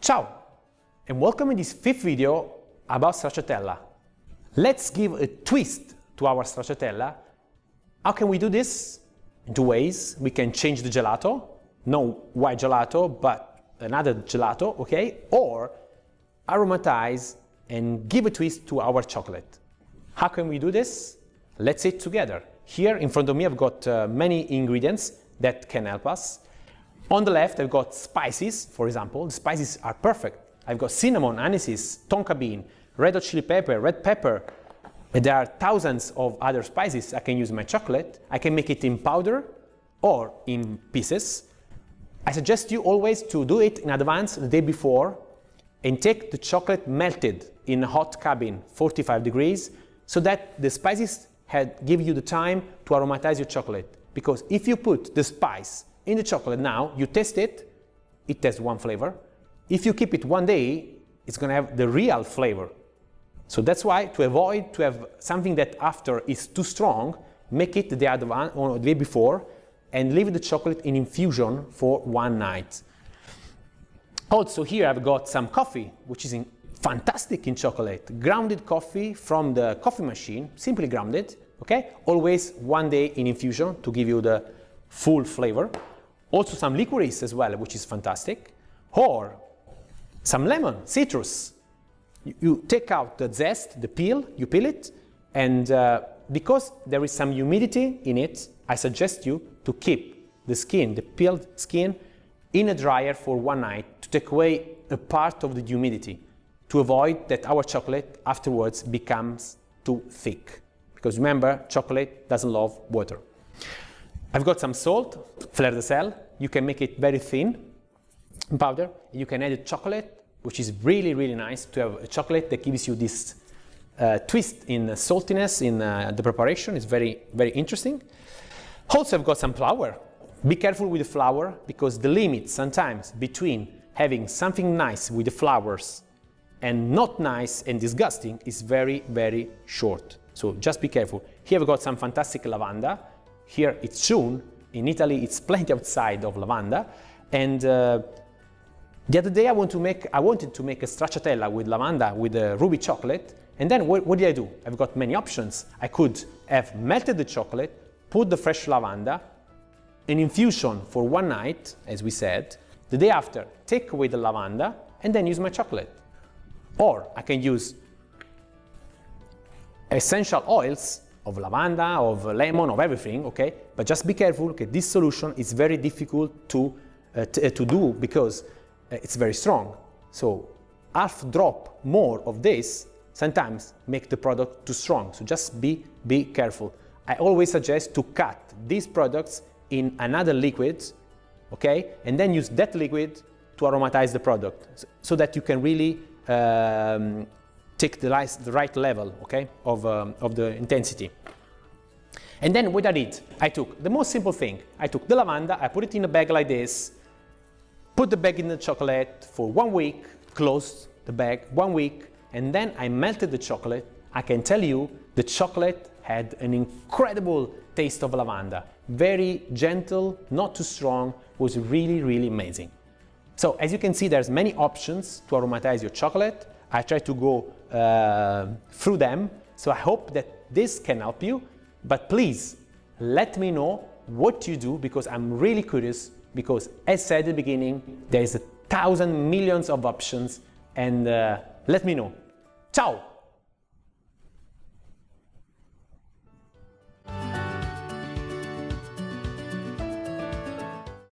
Ciao, and welcome in this fifth video about stracciatella. Let's give a twist to our stracciatella. How can we do this? In two ways. We can change the gelato, no white gelato, but another gelato, okay? Or aromatize and give a twist to our chocolate. How can we do this? Let's see it together. Here in front of me I've got many ingredients that can help us. On the left I've got spices, for example. The spices are perfect. I've got cinnamon, anise, tonka bean, red hot chili pepper, red pepper. There are thousands of other spices I can use in my chocolate. I can make it in powder or in pieces. I suggest you always to do it in advance the day before and take the chocolate melted in a hot cabin, 45 degrees, so that the spices give you the time to aromatize your chocolate. Because if you put the spice in the chocolate now, you taste it, it has one flavor. If you keep it one day, it's going to have the real flavor. So that's why, to avoid to have something that after is too strong, make it the day before and leave the chocolate in infusion for one night. Also here I've got some coffee, which is fantastic in chocolate. Grounded coffee from the coffee machine, simply grounded, okay? Always one day in infusion to give you the full flavor. Also some licorice as well, which is fantastic. Or some lemon, citrus. You take out the zest, the peel, you peel it, and because there is some humidity in it, I suggest you to keep the skin, the peeled skin, in a dryer for one night to take away a part of the humidity, to avoid that our chocolate afterwards becomes too thick. Because remember, chocolate doesn't love water. I've got some salt, fleur de sel. You can make it very thin in powder. You can add chocolate, which is really, really nice to have a chocolate that gives you this twist in saltiness in the preparation. It's very, very interesting. Also, I've got some flour. Be careful with the flour because the limit sometimes between having something nice with the flowers and not nice and disgusting is very, very short. So just be careful. Here I've got some fantastic lavanda. Here it's June. In Italy it's plenty outside of lavanda. And the other day I wanted to make a stracciatella with lavanda with ruby chocolate. And then what did I do? I've got many options. I could have melted the chocolate, put the fresh lavanda, an infusion for one night, as we said. The day after, take away the lavanda and then use my chocolate. Or I can use essential oils of lavanda, of lemon, of everything, okay? But just be careful, okay? This solution is very difficult to do because it's very strong. So half drop more of this sometimes make the product too strong. So just be careful. I always suggest to cut these products in another liquid, okay? And then use that liquid to aromatize the product so that you can really take the right level, okay, of the intensity. And then what I did, I took the most simple thing. I took the lavanda, I put it in a bag like this, put the bag in the chocolate for 1 week, closed the bag 1 week, and then I melted the chocolate. I can tell you the chocolate had an incredible taste of lavanda. Very gentle, not too strong, was really, really amazing. So as you can see, there's many options to aromatize your chocolate. I try to go through them, so I hope that this can help you. But please, let me know what you do because I'm really curious because as said at the beginning, there's 1,000 millions of options and let me know. Ciao!